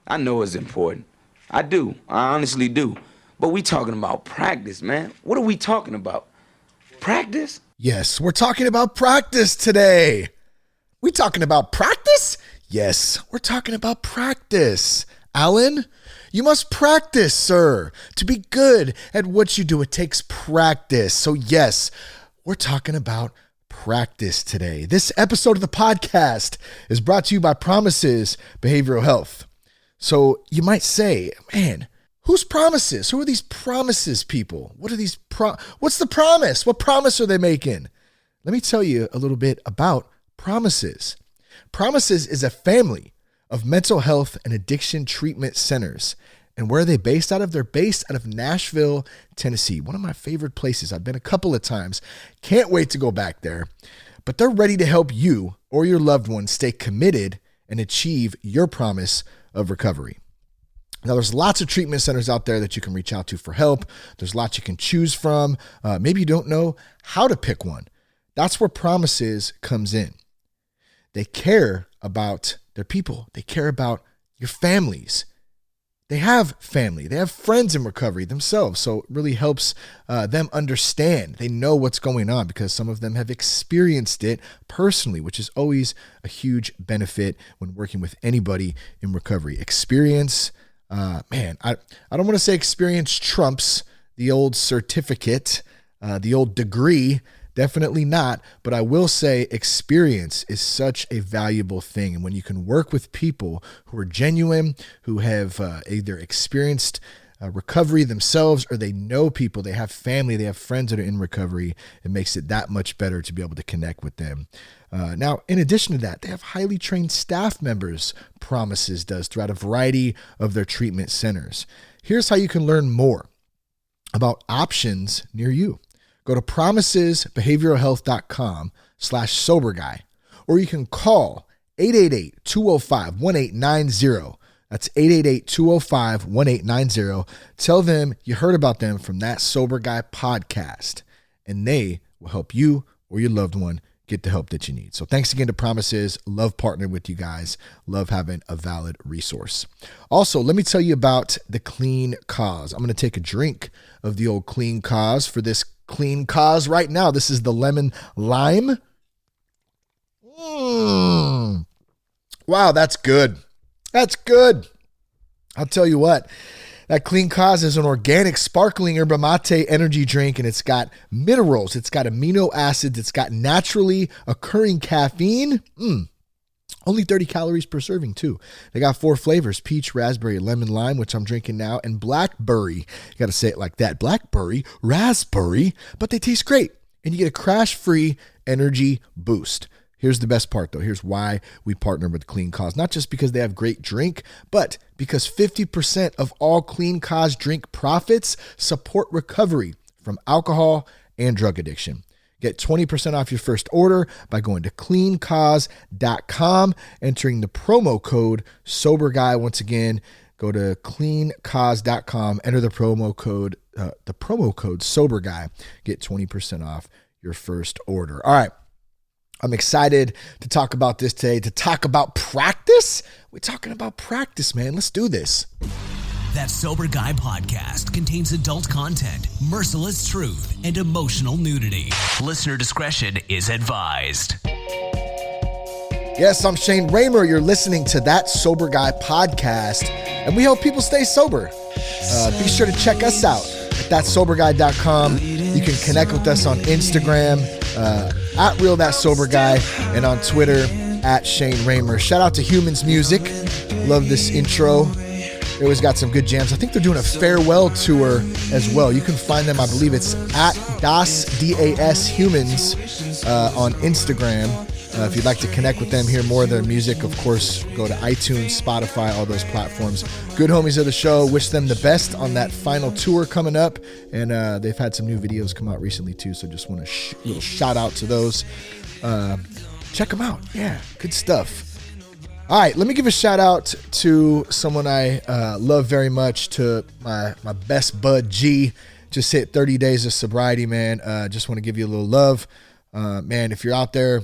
I know it's important. I do. I honestly do. But we talking about practice, man. What are we talking about? Practice? Yes, we're talking about practice today. We talking about practice? Yes, we're talking about practice. Alan, you must practice, sir. To be good at what you do, it takes practice. So yes, we're talking about practice today. This episode of the podcast is brought to you by Promises Behavioral Health. So you might say, man, who's Promises? Who are these Promises people? What are these what's the promise? What promise are they making? Let me tell you a little bit about Promises. Promises is a family of mental health and addiction treatment centers. And where are they based out of? They're based out of Nashville, Tennessee. One of my favorite places. I've been a couple of times. Can't wait to go back there. But they're ready to help you or your loved ones stay committed and achieve your promise of recovery. Now, there's lots of treatment centers out there that you can reach out to for help. There's lots you can choose from. Maybe you don't know how to pick one. That's where Promises comes in. They care about their people. They care about your families. They have family. They have friends in recovery themselves. So it really helps them understand. They know what's going on because some of them have experienced it personally, which is always a huge benefit when working with anybody in recovery. Experience, I don't want to say experience trumps the old certificate, the old degree. Definitely not, but I will say experience is such a valuable thing. And when you can work with people who are genuine, who have either experienced recovery themselves or they know people, they have family, they have friends that are in recovery, it makes it that much better to be able to connect with them. Now, in addition to that, they have highly trained staff members, Promises does, throughout a variety of their treatment centers. Here's how you can learn more about options near you. Go to promisesbehavioralhealth.com/soberguy, or you can call 888-205-1890. That's 888-205-1890. Tell them you heard about them from that Sober Guy podcast, and they will help you or your loved one get the help that you need. So thanks again to Promises. Love partnering with you guys. Love having a valid resource. Also, let me tell you about the Clean Cause. I'm going to take a drink of the old Clean Cause for this Clean Cause right now. This is the lemon lime. Wow, that's good. That's good. I'll tell you what, that Clean Cause is an organic sparkling yerba mate energy drink, and it's got minerals, it's got amino acids, it's got naturally occurring caffeine. Only 30 calories per serving too. They got 4 flavors: peach, raspberry, lemon, lime, which I'm drinking now, and blackberry. You got to say it like that. Blackberry, raspberry, but they taste great. And you get a crash-free energy boost. Here's the best part though. Here's why we partner with Clean Cause. Not just because they have great drink, but because 50% of all Clean Cause drink profits support recovery from alcohol and drug addiction. Get 20% off your first order by going to cleancause.com, entering the promo code SOBERGUY. Once again, go to cleancause.com, enter the promo code SOBERGUY. Get 20% off your first order. All right. I'm excited to talk about this today, to talk about practice. We're talking about practice, man. Let's do this. That Sober Guy podcast contains adult content, merciless truth, and emotional nudity. Listener discretion is advised. Yes, I'm Shane Raymer. You're listening to That Sober Guy podcast, and we help people stay sober. Be sure to check us out at thatsoberguy.com. You can connect with us on Instagram, at Real That Sober Guy, and on Twitter at Shane Raymer. Shout out to Humans Music. Love this intro. They always got some good jams. I think they're doing a farewell tour as well. You can find them, I believe it's at DAS Humans on Instagram. If you'd like to connect with them, hear more of their music, of course, go to iTunes, Spotify, all those platforms. Good homies of the show. Wish them the best on that final tour coming up. And they've had some new videos come out recently, too. So just want to little shout out to those. Check them out. Yeah, good stuff. All right, let me give a shout out to someone I love very much, to my best bud, G. Just hit 30 days of sobriety, man. Just want to give you a little love. Man, if you're out there,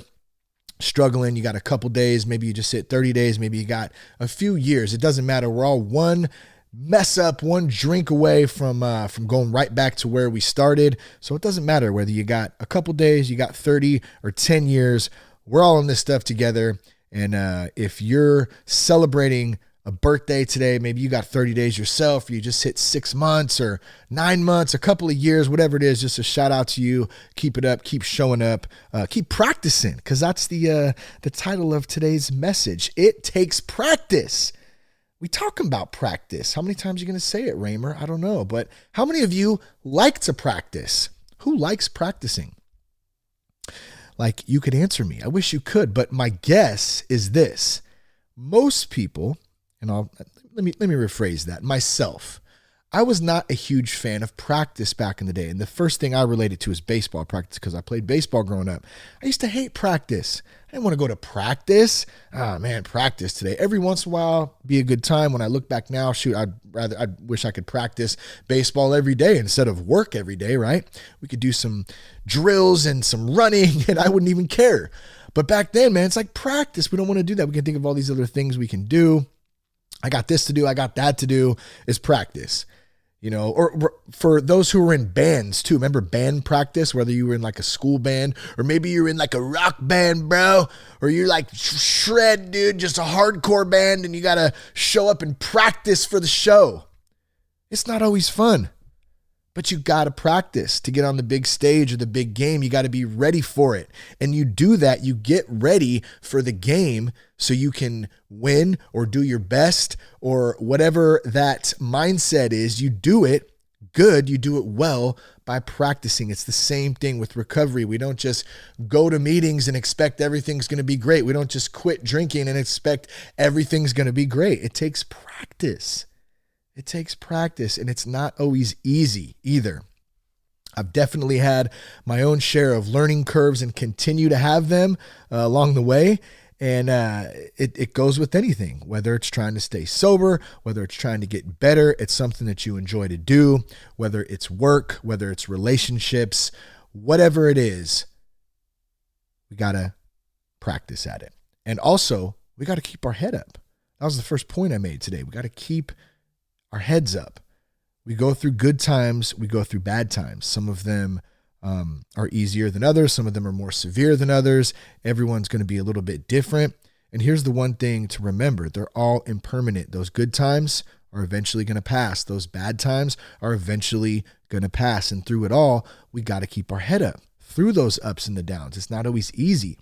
struggling, you got a couple days, maybe you just hit 30 days, maybe you got a few years. It doesn't matter. We're all one mess up, one drink away from going right back to where we started. So it doesn't matter whether you got a couple days, you got 30 or 10 years. We're all in this stuff together. And if you're celebrating a birthday today, maybe you got 30 days yourself, or you just hit 6 months or 9 months, a couple of years, whatever it is, just a shout out to you. Keep it up, keep showing up, keep practicing, because that's the title of today's message. It takes practice. We talking about practice. How many times are you going to say it, Raymer? I don't know. But how many of you like to practice? Who likes practicing? Like, you could answer me. I wish you could, but my guess is this. Most people, and let me rephrase that. Myself, I was not a huge fan of practice back in the day. And the first thing I related to is baseball practice, because I played baseball growing up. I used to hate practice. I didn't want to go to practice. Man, practice today. Every once in a while, be a good time. When I look back now, shoot, I wish I could practice baseball every day instead of work every day, right? We could do some drills and some running, and I wouldn't even care. But back then, man, it's like practice. We don't want to do that. We can think of all these other things we can do. I got this to do. I got that to do. It's practice. Or for those who were in bands too, remember band practice, whether you were in like a school band or maybe you're in like a rock band, bro, or you're like shred, dude, just a hardcore band, and you got to show up and practice for the show. It's not always fun, but you got to practice to get on the big stage or the big game. You got to be ready for it. And you do that, you get ready for the game so you can win or do your best or whatever that mindset is. You do it good, you do it well by practicing. It's the same thing with recovery. We don't just go to meetings and expect everything's going to be great. We don't just quit drinking and expect everything's going to be great. It takes practice. It takes practice, and it's not always easy either. I've definitely had my own share of learning curves and continue to have them along the way. And it goes with anything, whether it's trying to stay sober, whether it's trying to get better. It's something that you enjoy to do, whether it's work, whether it's relationships, whatever it is, we got to practice at it. And also, we got to keep our head up. That was the first point I made today. We got to keep our heads up. We go through good times. We go through bad times. Some of them are easier than others. Some of them are more severe than others. Everyone's going to be a little bit different. And here's the one thing to remember. They're all impermanent. Those good times are eventually going to pass. Those bad times are eventually going to pass. And through it all, we got to keep our head up through those ups and the downs. It's not always easy,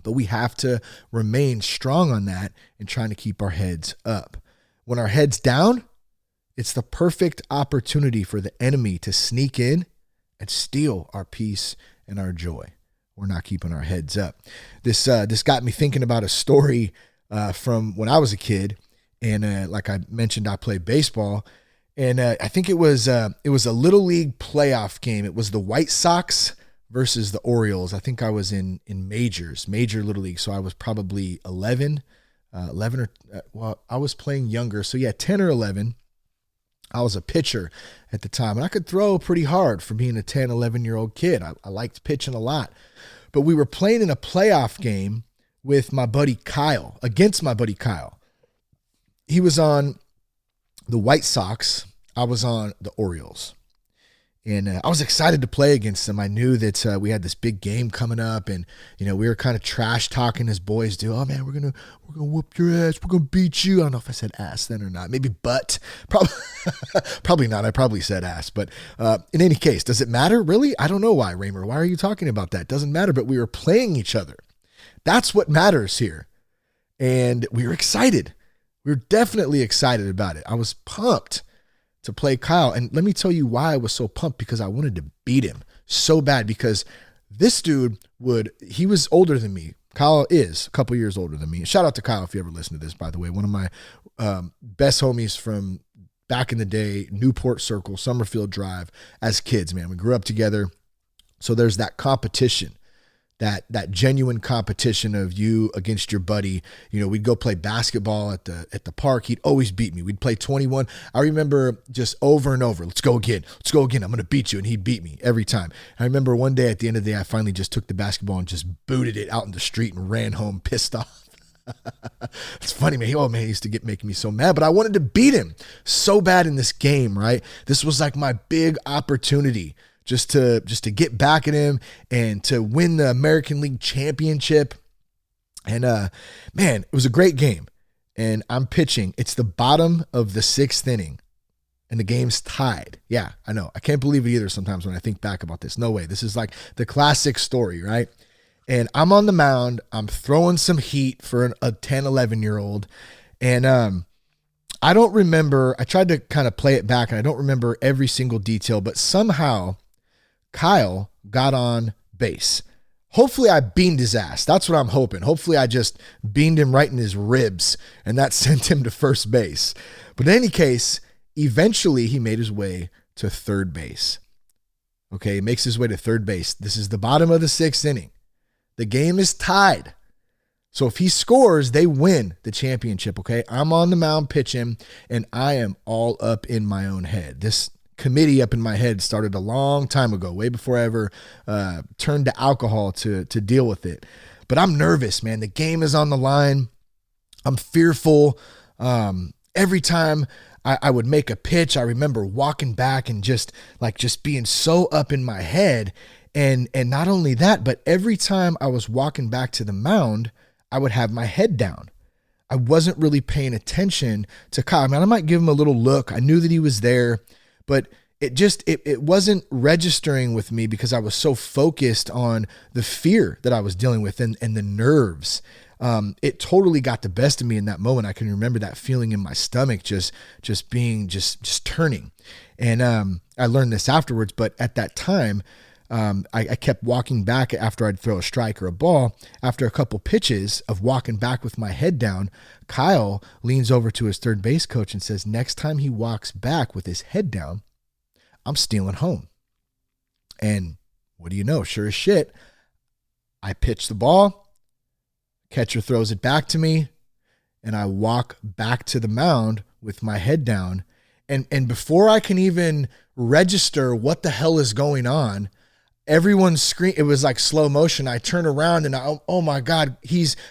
but we have to remain strong on that and trying to keep our heads up. When our head's down, it's the perfect opportunity for the enemy to sneak in and steal our peace and our joy. We're not keeping our heads up. This got me thinking about a story from when I was a kid, and like I mentioned, I played baseball, and I think it was a little league playoff game. It was the White Sox versus the Orioles. I think I was in major little league, so I was probably 11 or I was playing younger, so yeah, 10 or 11. I was a pitcher at the time, and I could throw pretty hard for being a 10, 11-year-old kid. I liked pitching a lot. But we were playing in a playoff game with my buddy Kyle, against my buddy Kyle. He was on the White Sox. I was on the Orioles. And I was excited to play against him. I knew that we had this big game coming up, and we were kind of trash talking as boys do. Oh man, we're gonna whoop your ass. We're gonna beat you. I don't know if I said ass then or not. Maybe butt. Probably not. I probably said ass. But in any case, does it matter really? I don't know why, Raymer. Why are you talking about that? Doesn't matter. But we were playing each other. That's what matters here. And we were excited. We were definitely excited about it. I was pumped to play Kyle. And let me tell you why I was so pumped, because I wanted to beat him so bad, because this dude he was older than me. Kyle is a couple years older than me. Shout out to Kyle if you ever listen to this, by the way. One of my best homies from back in the day, Newport Circle, Summerfield Drive, as kids, man. We grew up together. So there's that competition that genuine competition of you against your buddy. You know, we'd go play basketball at the park. He'd always beat me. We'd play 21. I remember just over and over, let's go again. I'm going to beat you. And he'd beat me every time. I remember one day at the end of the day, I finally just took the basketball and just booted it out in the street and ran home pissed off. It's funny, man. Oh man, he used to making me so mad, but I wanted to beat him so bad in this game, right? This was like my big opportunity just to get back at him and to win the American League Championship. And man, it was a great game. And I'm pitching. It's the bottom of the 6th inning and the game's tied. Yeah, I know. I can't believe it either sometimes when I think back about this. No way. This is like the classic story, right? And I'm on the mound. I'm throwing some heat for a 10, 11-year-old. And I don't remember. I tried to kind of play it back, and I don't remember every single detail, but somehow Kyle got on base. Hopefully I beamed his ass. That's what I'm hoping. Hopefully I just beamed him right in his ribs, and that sent him to first base. But in any case, eventually he made his way to third base. Okay, he makes his way to third base. This is the bottom of the 6th inning. The game is tied. So if he scores, they win the championship, okay? I'm on the mound pitching, and I am all up in my own head. This committee up in my head started a long time ago, way before I ever turned to alcohol to deal with it. But I'm nervous, man. The game is on the line. I'm fearful. Every time I would make a pitch, I remember walking back and just being so up in my head. And not only that, but every time I was walking back to the mound, I would have my head down. I wasn't really paying attention to Kyle. I mean, I might give him a little look. I knew that he was there, but it wasn't registering with me because I was so focused on the fear that I was dealing with and the nerves. It totally got the best of me in that moment. I can remember that feeling in my stomach, just turning. And I learned this afterwards, but at that time, I kept walking back after I'd throw a strike or a ball. After a couple pitches of walking back with my head down, Kyle leans over to his third base coach and says, next time he walks back with his head down, I'm stealing home. And what do you know? Sure as shit, I pitch the ball, catcher throws it back to me, and I walk back to the mound with my head down. And before I can even register what the hell is going on, everyone's scream. It was like slow motion. I turn around and oh my God,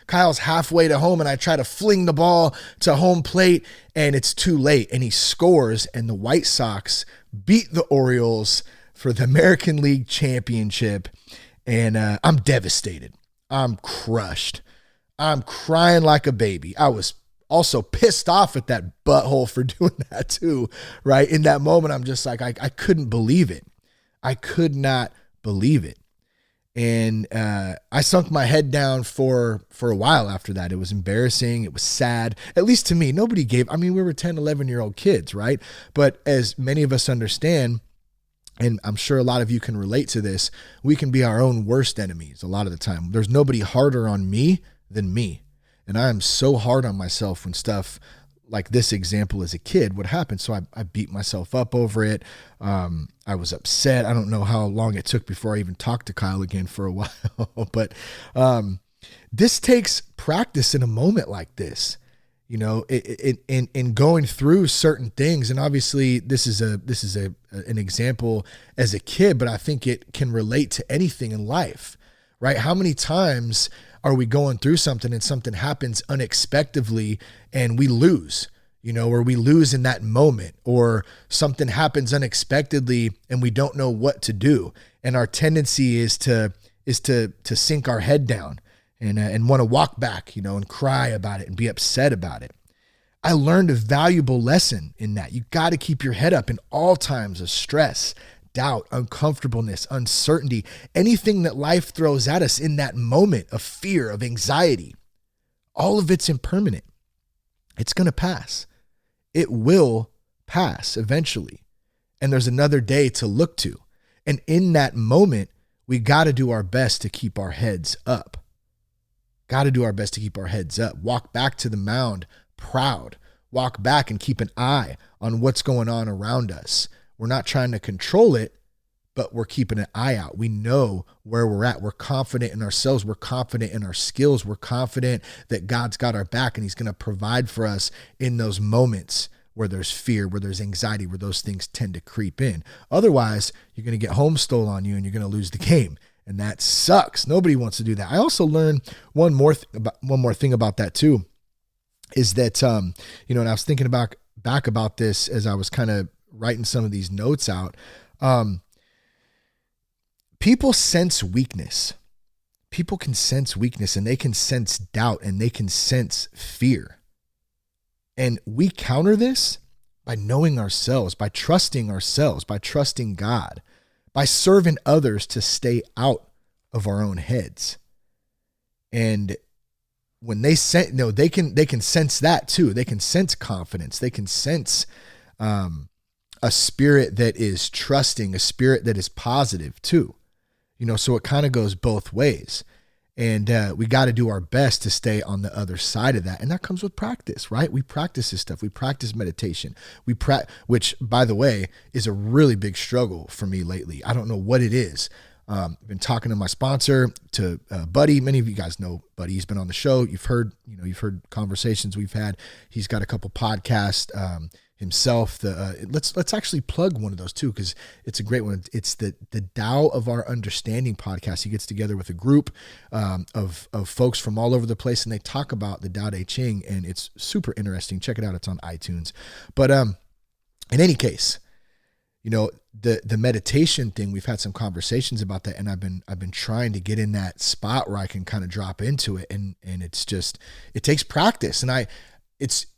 Kyle's halfway to home, and I try to fling the ball to home plate, and it's too late, and he scores, and the White Sox beat the Orioles for the American League Championship. And I'm devastated. I'm crushed. I'm crying like a baby. I was also pissed off at that butthole for doing that too, right? In that moment, I'm just like, I couldn't believe it. I could not believe it. And I sunk my head down for a while after that. It was embarrassing. It was sad, at least to me. We were 10, 11-year-old kids, right? But as many of us understand, and I'm sure a lot of you can relate to this, we can be our own worst enemies a lot of the time. There's nobody harder on me than me. And I am so hard on myself when stuff like this example as a kid would happen. So I beat myself up over it. I was upset. I don't know how long it took before I even talked to Kyle again for a while. But this takes practice in a moment like this, you know, in going through certain things. And obviously this is an example as a kid, but I think it can relate to anything in life, right? How many times are we going through something and something happens unexpectedly and we lose, you know, or we lose in that moment, or something happens unexpectedly and we don't know what to do. And our tendency is to sink our head down and want to walk back, you know, and cry about it and be upset about it. I learned a valuable lesson in that. You got to keep your head up in all times of stress, doubt, uncomfortableness, uncertainty, anything that life throws at us in that moment of fear, of anxiety. All of it's impermanent. It's going to pass. It will pass eventually. And there's another day to look to. And in that moment, we got to do our best to keep our heads up. Got to do our best to keep our heads up. Walk back to the mound proud. Walk back and keep an eye on what's going on around us. We're not trying to control it, but we're keeping an eye out. We know where we're at. We're confident in ourselves. We're confident in our skills. We're confident that God's got our back and he's going to provide for us in those moments where there's fear, where there's anxiety, where those things tend to creep in. Otherwise, you're going to get home stole on you and you're going to lose the game. And that sucks. Nobody wants to do that. I also learned one more thing about that too, is that, and I was thinking back about this as I was kind of writing some of these notes out. People sense weakness. People can sense weakness and they can sense doubt and they can sense fear. And we counter this by knowing ourselves, by trusting God, by serving others to stay out of our own heads. And when they they can sense that too. They can sense confidence. They can sense a spirit that is trusting, a spirit that is positive too. So it kind of goes both ways. And we got to do our best to stay on the other side of that. And that comes with practice, right? We practice this stuff. We practice meditation. Which, by the way, is a really big struggle for me lately. I don't know what it is. I've been talking to my sponsor, to Buddy. Many of you guys know Buddy. He's been on the show. You've heard conversations we've had. He's got a couple podcasts himself. Let's actually plug one of those too, because it's a great one. It's the Tao of Our Understanding podcast. He gets together with a group of folks from all over the place, and they talk about the Tao Te Ching, and it's super interesting. Check it out. It's on iTunes. But in any case, the meditation thing, we've had some conversations about that, and I've been trying to get in that spot where I can kind of drop into it, and it's just, it takes practice.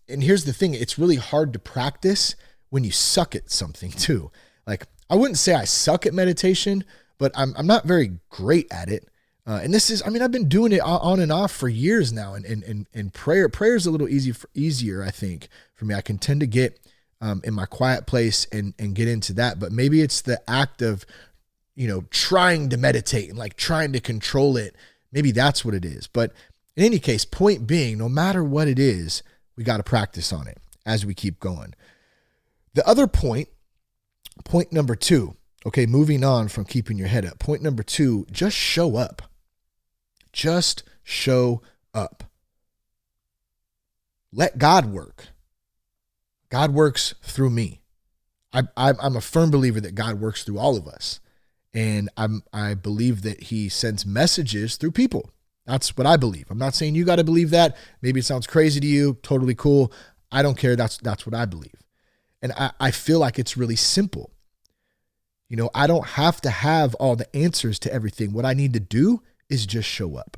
And here's the thing, it's really hard to practice when you suck at something too. Like, I wouldn't say I suck at meditation, but I'm not very great at it. And this is, I've been doing it on and off for years now. And prayer is a little easier, I think, for me. I can tend to get in my quiet place and get into that. But maybe it's the act of, trying to meditate and like trying to control it. Maybe that's what it is. But in any case, point being, no matter what it is, we got to practice on it as we keep going. The other point number 2, okay, moving on from keeping your head up. Point number 2, just show up. Just show up. Let God work. God works through me. I'm a firm believer that God works through all of us. And I believe that he sends messages through people. That's what I believe. I'm not saying you got to believe that. Maybe it sounds crazy to you. Totally cool. I don't care. That's what I believe. And I feel like it's really simple. I don't have to have all the answers to everything. What I need to do is just show up.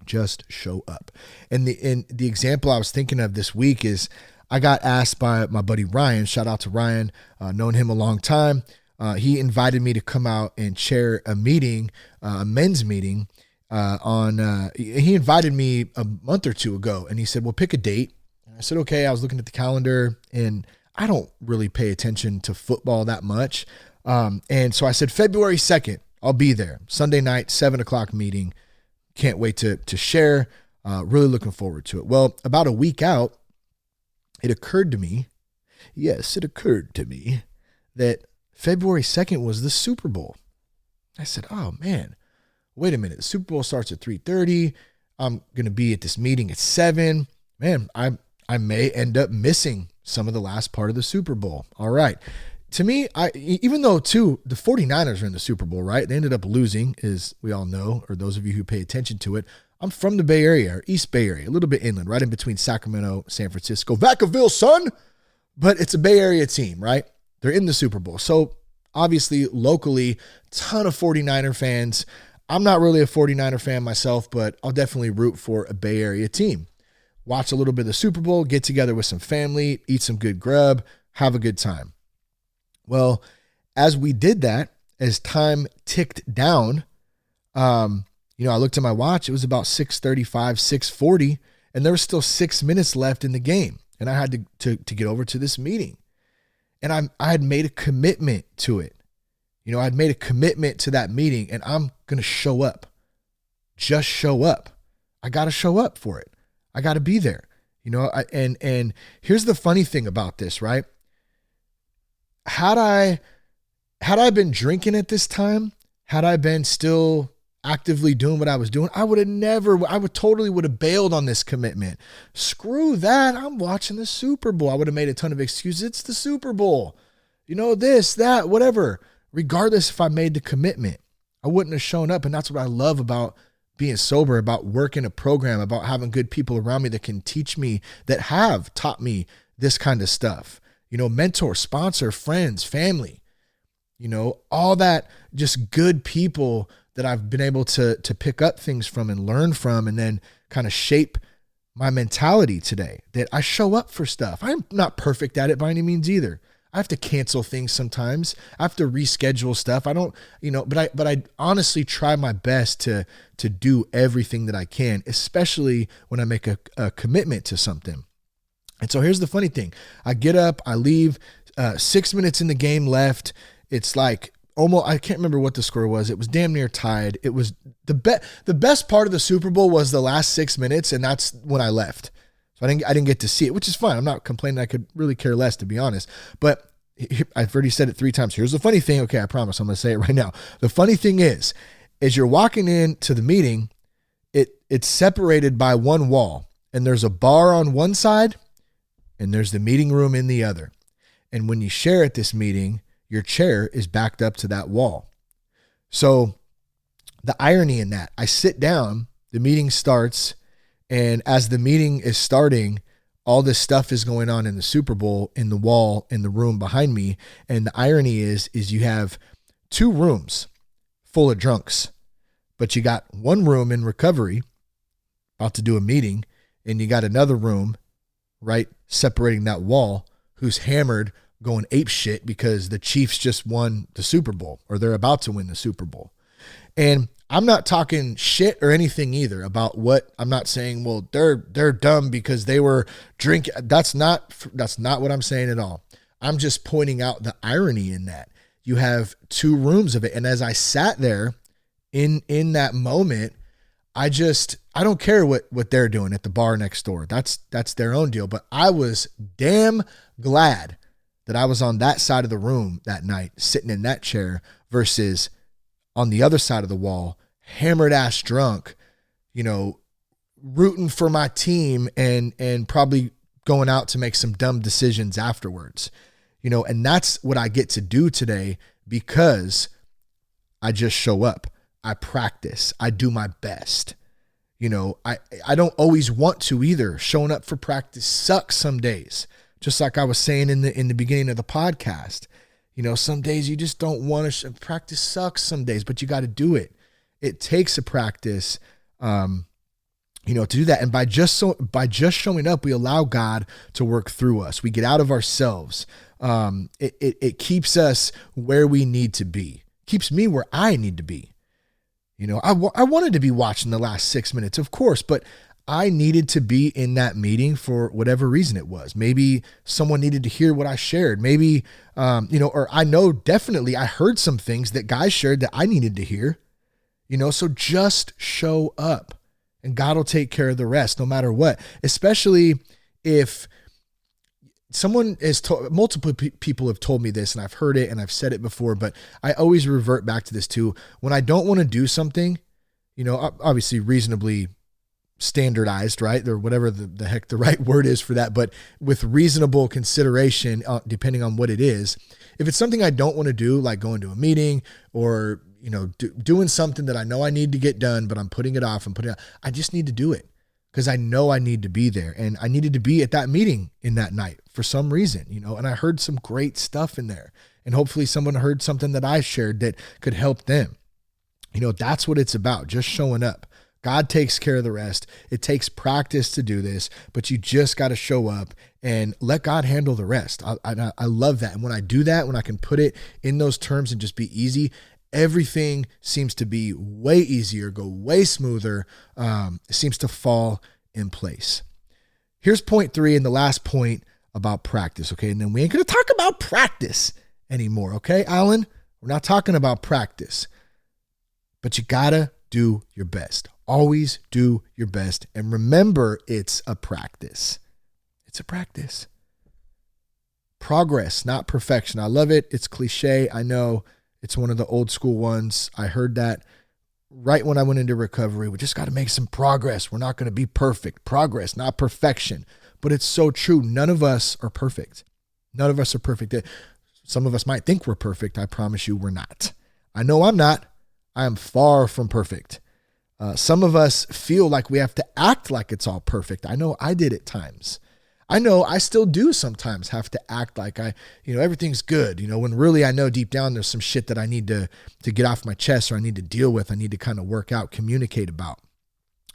Just show up. And the example I was thinking of this week is I got asked by my buddy Ryan. Shout out to Ryan. Known him a long time. He invited me to come out and chair a meeting, a men's meeting. He invited me a month or two ago, and he said, well, pick a date. And I said, okay. I was looking at the calendar, and I don't really pay attention to football that much. And so I said, February 2nd, I'll be there. Sunday night, 7:00 meeting. Can't wait to share. Really looking forward to it. Well, about a week out, it occurred to me that February 2nd was the Super Bowl. I said, oh man, wait a minute. The Super Bowl starts at 3:30. I'm going to be at this meeting at 7. Man, I may end up missing some of the last part of the Super Bowl. All right. To me, even though too, the 49ers are in the Super Bowl, right? They ended up losing, as we all know, or those of you who pay attention to it. I'm from the Bay Area, or East Bay Area, a little bit inland, right in between Sacramento, San Francisco, Vacaville, son. But it's a Bay Area team, right? They're in the Super Bowl. So obviously, locally, ton of 49er fans. I'm not really a 49er fan myself, but I'll definitely root for a Bay Area team. Watch a little bit of the Super Bowl, get together with some family, eat some good grub, have a good time. Well, as we did that, as time ticked down, I looked at my watch. It was about 6:35, 6:40, and there was still 6 minutes left in the game. And I had to get over to this meeting. And I had made a commitment to it. I'd made a commitment to that meeting, and I'm going to show up. Just show up. I got to show up for it. I got to be there. And here's the funny thing about this, right? Had I Had I been drinking at this time, had I been still actively doing what I was doing, I would totally have bailed on this commitment. Screw that. I'm watching the Super Bowl. I would have made a ton of excuses. It's the Super Bowl. This, that, whatever. Regardless if I made the commitment, I wouldn't have shown up. And that's what I love about being sober, about working a program, about having good people around me that can teach me, that have taught me this kind of stuff. Mentor, sponsor, friends, family, all that, just good people that I've been able to pick up things from and learn from, and then kind of shape my mentality today, that I show up for stuff. I'm not perfect at it by any means either. I have to cancel things sometimes. I have to reschedule stuff. I don't, but I honestly try my best to do everything that I can, especially when I make a commitment to something. And so here's the funny thing. I get up, I leave, 6 minutes in the game left. It's like almost, I can't remember what the score was. It was damn near tied. It was the best part of the Super Bowl was the last 6 minutes, and that's when I left. So I didn't get to see it, which is fine. I'm not complaining. I could really care less, to be honest. But I've already said it 3 times. Here's the funny thing. Okay, I promise I'm going to say it right now. The funny thing is, as you're walking into the meeting, it's separated by one wall, and there's a bar on one side, and there's the meeting room in the other. And when you share at this meeting, your chair is backed up to that wall. So the irony in that, I sit down, the meeting starts, and as the meeting is starting, all this stuff is going on in the Super Bowl, in the wall, in the room behind me. And the irony is you have 2 rooms full of drunks, but you got one room in recovery, about to do a meeting, and you got another room right separating that wall who's hammered, going ape shit because the Chiefs just won the Super Bowl, or they're about to win the Super Bowl. And I'm not talking shit or anything either about what I'm not saying, well, they're dumb because they were drinking. That's not what I'm saying at all. I'm just pointing out the irony in that. You have 2 rooms of it. And as I sat there in that moment, I don't care what they're doing at the bar next door. That's their own deal. But I was damn glad that I was on that side of the room that night, sitting in that chair, versus on the other side of the wall, hammered ass drunk, rooting for my team and probably going out to make some dumb decisions afterwards, and that's what I get to do today because I just show up. I practice. I do my best. I don't always want to either. Showing up for practice sucks some days. Just like I was saying in the beginning of the podcast, some days you just don't want to. Practice sucks some days, but you got to do it. It takes a practice, to do that. And by just showing up, we allow God to work through us. We get out of ourselves. It keeps us where we need to be. Keeps me where I need to be. I wanted to be watching the last 6 minutes, of course, but I needed to be in that meeting for whatever reason it was. Maybe someone needed to hear what I shared. Maybe, or I know definitely I heard some things that guys shared that I needed to hear, so just show up and God will take care of the rest no matter what, especially if someone is multiple people have told me this, and I've heard it and I've said it before, but I always revert back to this too. When I don't want to do something, obviously reasonably standardized, right? Or whatever the heck the right word is for that, but with reasonable consideration, depending on what it is. If it's something I don't want to do, like going to a meeting or, doing something that I know I need to get done, but I'm putting it off I just need to do it because I know I need to be there, and I needed to be at that meeting in that night for some reason, and I heard some great stuff in there, and hopefully someone heard something that I shared that could help them. That's what it's about. Just showing up. God takes care of the rest. It takes practice to do this, but you just got to show up and let God handle the rest. I love that. And when I do that, when I can put it in those terms and just be easy, everything seems to be way easier, go way smoother. It seems to fall in place. Here's point 3 and the last point about practice. Okay. And then we ain't going to talk about practice anymore. Okay, Alan, we're not talking about practice, but you gotta do your best. Always do your best. And remember, it's a practice. It's a practice. Progress, not perfection. I love it. It's cliche. I know it's one of the old school ones. I heard that right when I went into recovery. We just got to make some progress. We're not going to be perfect. Progress, not perfection. But it's so true. None of us are perfect. None of us are perfect. Some of us might think we're perfect. I promise you we're not. I know I'm not. I am far from perfect. Some of us feel like we have to act like it's all perfect. I know I did at times. I know I still do sometimes have to act like everything's good, when really I know deep down there's some shit that I need to get off my chest, or I need to deal with. I need to kind of work out, communicate about.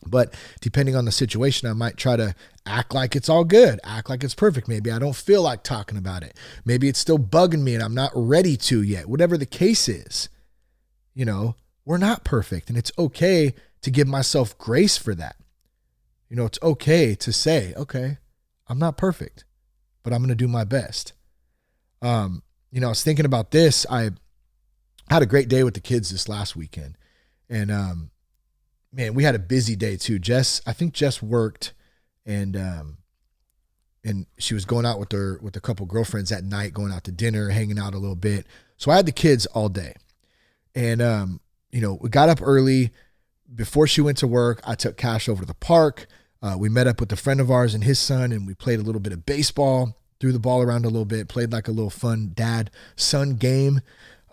But depending on the situation, I might try to act like it's all good, act like it's perfect. Maybe I don't feel like talking about it. Maybe it's still bugging me and I'm not ready to yet. Whatever the case is, we're not perfect, and it's okay to give myself grace for that. It's okay to say, okay, I'm not perfect, but I'm going to do my best. I was thinking about this. I had a great day with the kids this last weekend, and man, we had a busy day too. I think Jess worked, and she was going out with a couple girlfriends at night, going out to dinner, hanging out a little bit. So I had the kids all day, and we got up early. Before she went to work, I took Cash over to the park. We met up with a friend of ours and his son, and we played a little bit of baseball, threw the ball around a little bit, played like a little fun dad-son game.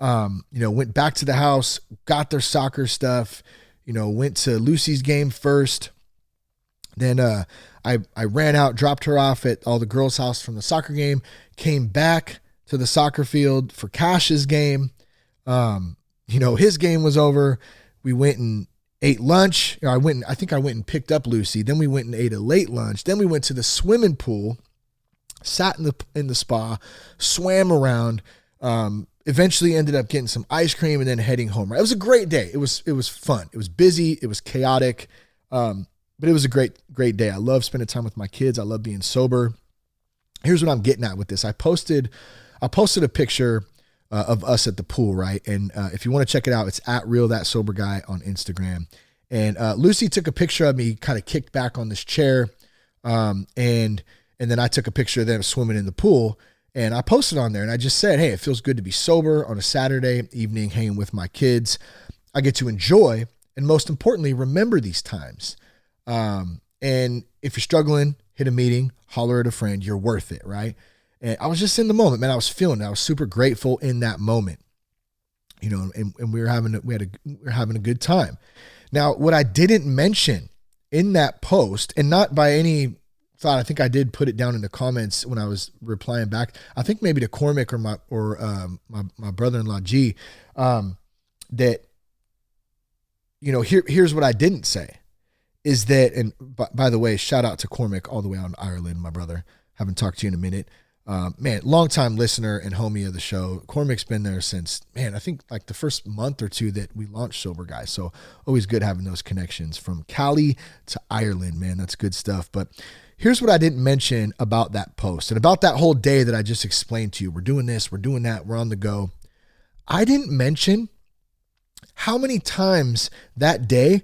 Went back to the house, got their soccer stuff, went to Lucy's game first. Then I ran out, dropped her off at all the girls' house from the soccer game, came back to the soccer field for Cash's game. His game was over. We went and ate lunch. I think I went and picked up Lucy. Then we went and ate a late lunch. Then we went to the swimming pool, sat in the spa, swam around. Eventually ended up getting some ice cream and then heading home. It was a great day. It was fun. It was busy. It was chaotic. But it was a great day. I love spending time with my kids. I love being sober. Here's what I'm getting at with this. I posted a picture of us at the pool, right? And if you want to check it out, it's at @RealThatSoberGuy on Instagram. And Lucy took a picture of me kind of kicked back on this chair. And then I took a picture of them swimming in the pool. And I posted on there and I just said, hey, it feels good to be sober on a Saturday evening, hanging with my kids. I get to enjoy, and most importantly, remember these times. And if you're struggling, hit a meeting, holler at a friend, you're worth it, right? And I was just in the moment, man. I was feeling it. I was super grateful in that moment, and we were having a good time. Now, what I didn't mention in that post, and not by any thought, I think I did put it down in the comments when I was replying back. I think maybe to Cormac or my brother-in-law G, that here's what I didn't say is that, and by the way, shout out to Cormac all the way out in Ireland, my brother. Haven't talked to you in a minute. Man, longtime listener and homie of the show. Cormac's been there since, man, I think like the first month or two that we launched Sober Guy. So always good having those connections from Cali to Ireland, man. That's good stuff. But here's what I didn't mention about that post and about that whole day that I just explained to you. We're doing this, we're doing that, we're on the go. I didn't mention how many times that day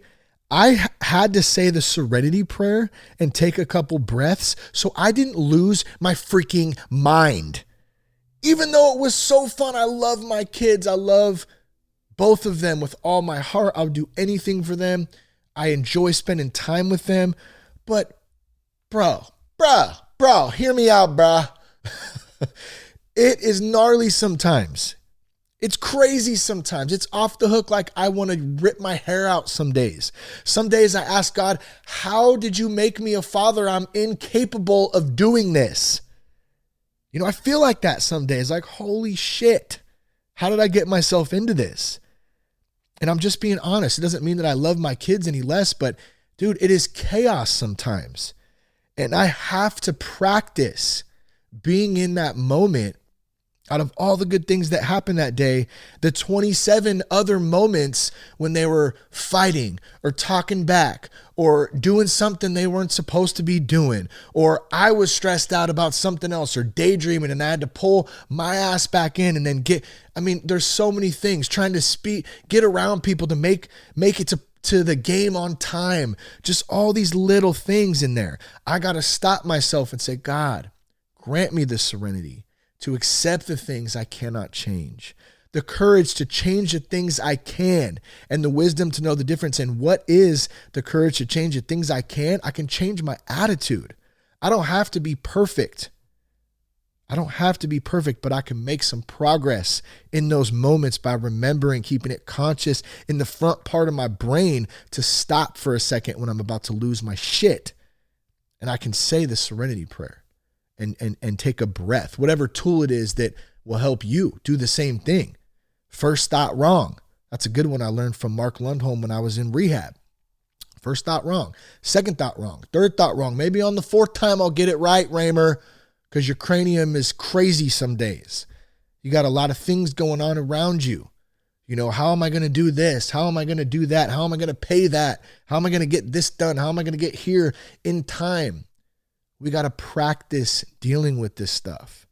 I had to say the serenity prayer and take a couple breaths so I didn't lose my freaking mind. Even though it was so fun, I love my kids. I love both of them with all my heart. I'll do anything for them. I enjoy spending time with them. But bro, hear me out, bro. It is gnarly sometimes. It's crazy sometimes. It's off the hook like I want to rip my hair out some days. Some days I ask God, how did you make me a father? I'm incapable of doing this. I feel like that some days, like, holy shit, how did I get myself into this? And I'm just being honest. It doesn't mean that I love my kids any less, but dude, it is chaos sometimes. And I have to practice being in that moment. Out of all the good things that happened that day, the 27 other moments when they were fighting or talking back or doing something they weren't supposed to be doing, or I was stressed out about something else or daydreaming and I had to pull my ass back in and then there's so many things, trying to get around people to make it to the game on time. Just all these little things in there. I got to stop myself and say, God, grant me the serenity to accept the things I cannot change, the courage to change the things I can, and the wisdom to know the difference. And what is the courage to change the things I can? I can change my attitude. I don't have to be perfect. But I can make some progress in those moments by remembering, keeping it conscious in the front part of my brain to stop for a second when I'm about to lose my shit. And I can say the serenity prayer and take a breath, whatever tool it is that will help you do the same thing. First thought wrong. That's a good one I learned from Mark Lundholm when I was in rehab. First thought wrong. Second thought wrong. Third thought wrong. Maybe on the fourth time I'll get it right, Raymer, because your cranium is crazy some days. You got a lot of things going on around you. You know, how am I going to do this? How am I going to do that? How am I going to pay that? How am I going to get this done? How am I going to get here in time? We got to practice dealing with this stuff.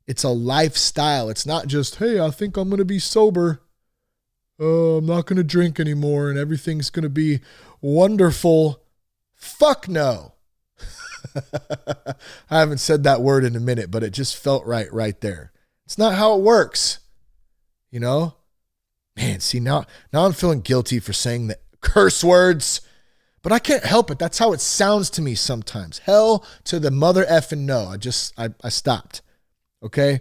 It's a lifestyle. It's not just, hey, I think I'm going to be sober. I'm not going to drink anymore and everything's going to be wonderful. Fuck no. I haven't said that word in a minute, but it just felt right there. It's not how it works. You know? Man, see, now I'm feeling guilty for saying the curse words, but I can't help it. That's how it sounds to me sometimes. Hell to the mother effing no. I stopped. Okay?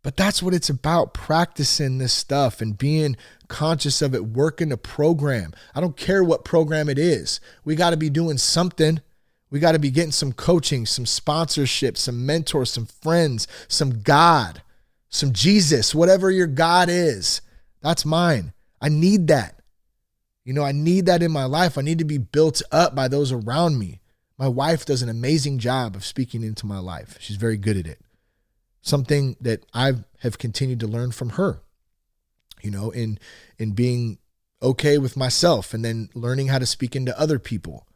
But that's what it's about, practicing this stuff and being conscious of it, working a program. I don't care what program it is. We got to be doing something. We got to be getting some coaching, some sponsorship, some mentors, some friends, some God, some Jesus, whatever your God is. That's mine. I need that. You know, I need that in my life. I need to be built up by those around me. My wife does an amazing job of speaking into my life. She's very good at it. Something that I have continued to learn from her, you know, in being okay with myself and then learning how to speak into other people,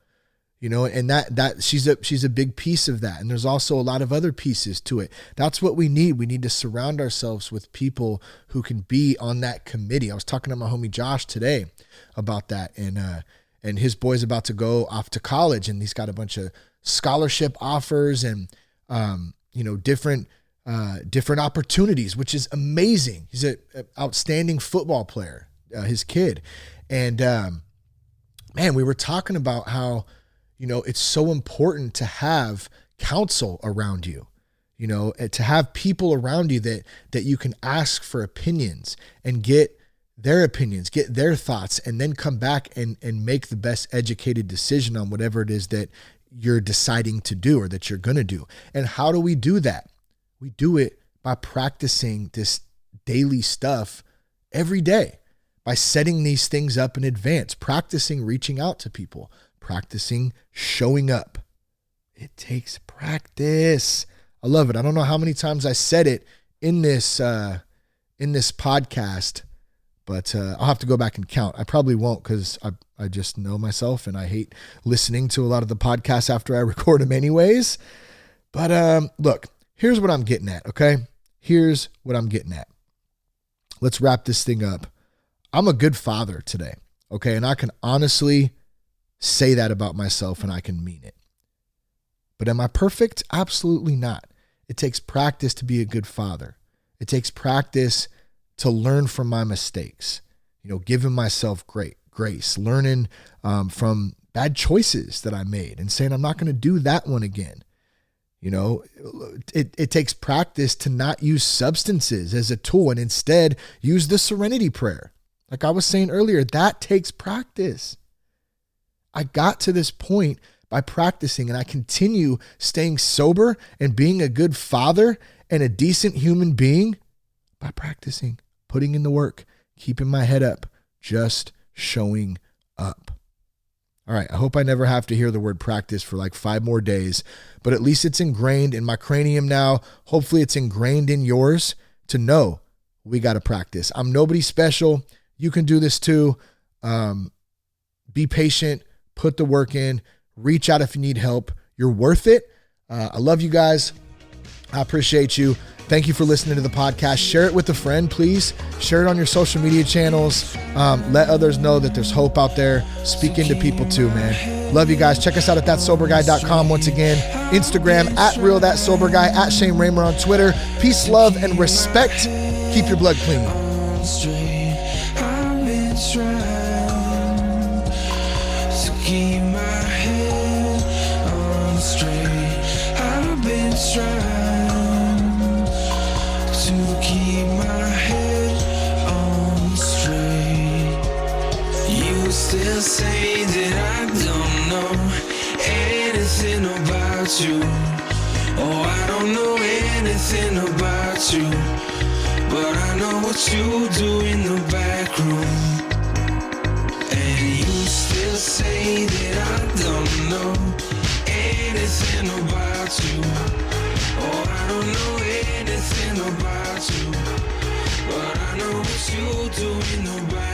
you know, and that she's a big piece of that. And there's also a lot of other pieces to it. That's what we need. We need to surround ourselves with people who can be on that committee. I was talking to my homie Josh today about that, and his boy's about to go off to college, and he's got a bunch of scholarship offers and, you know, different opportunities, which is amazing. He's an outstanding football player, his kid. And, man, we were talking about how, you know, it's so important to have counsel around you, you know, and to have people around you that you can ask for opinions and get their opinions, get their thoughts, and then come back and make the best educated decision on whatever it is that you're deciding to do or that you're going to do. And how do we do that? We do it by practicing this daily stuff every day, by setting these things up in advance, practicing reaching out to people, practicing showing up. It takes practice. I love it. I don't know how many times I said it in this podcast, but I'll have to go back and count. I probably won't because I just know myself and I hate listening to a lot of the podcasts after I record them anyways. But look, here's what I'm getting at, okay? Here's what I'm getting at. Let's wrap this thing up. I'm a good father today, okay? And I can honestly say that about myself and I can mean it. But am I perfect? Absolutely not. It takes practice to be a good father. It takes practice to learn from my mistakes, you know, giving myself grace, learning from bad choices that I made and saying, I'm not going to do that one again. You know, it takes practice to not use substances as a tool and instead use the serenity prayer. Like I was saying earlier, that takes practice. I got to this point by practicing, and I continue staying sober and being a good father and a decent human being by practicing, putting in the work, keeping my head up, just showing up. All right, I hope I never have to hear the word practice for like 5 more days, but at least it's ingrained in my cranium now. Hopefully it's ingrained in yours to know we got to practice. I'm nobody special. You can do this too. Be patient, put the work in, reach out if you need help. You're worth it. I love you guys. I appreciate you. Thank you for listening to the podcast. Share it with a friend, please. Share it on your social media channels. Let others know that there's hope out there. Speak into people too, man. Love you guys. Check us out at thatsoberguy.com once again. Instagram at realthatsoberguy, at Shane Raymer on Twitter. Peace, love, and respect. Keep your blood clean. I've been trying to keep my head on straight. I've been trying to keep my head on straight. You still say that I don't know anything about you. Oh, I don't know anything about you, but I know what you do in the back room. And you still say that I don't know anything about you. Oh, I don't know anything about you, but I know what you do in the back room.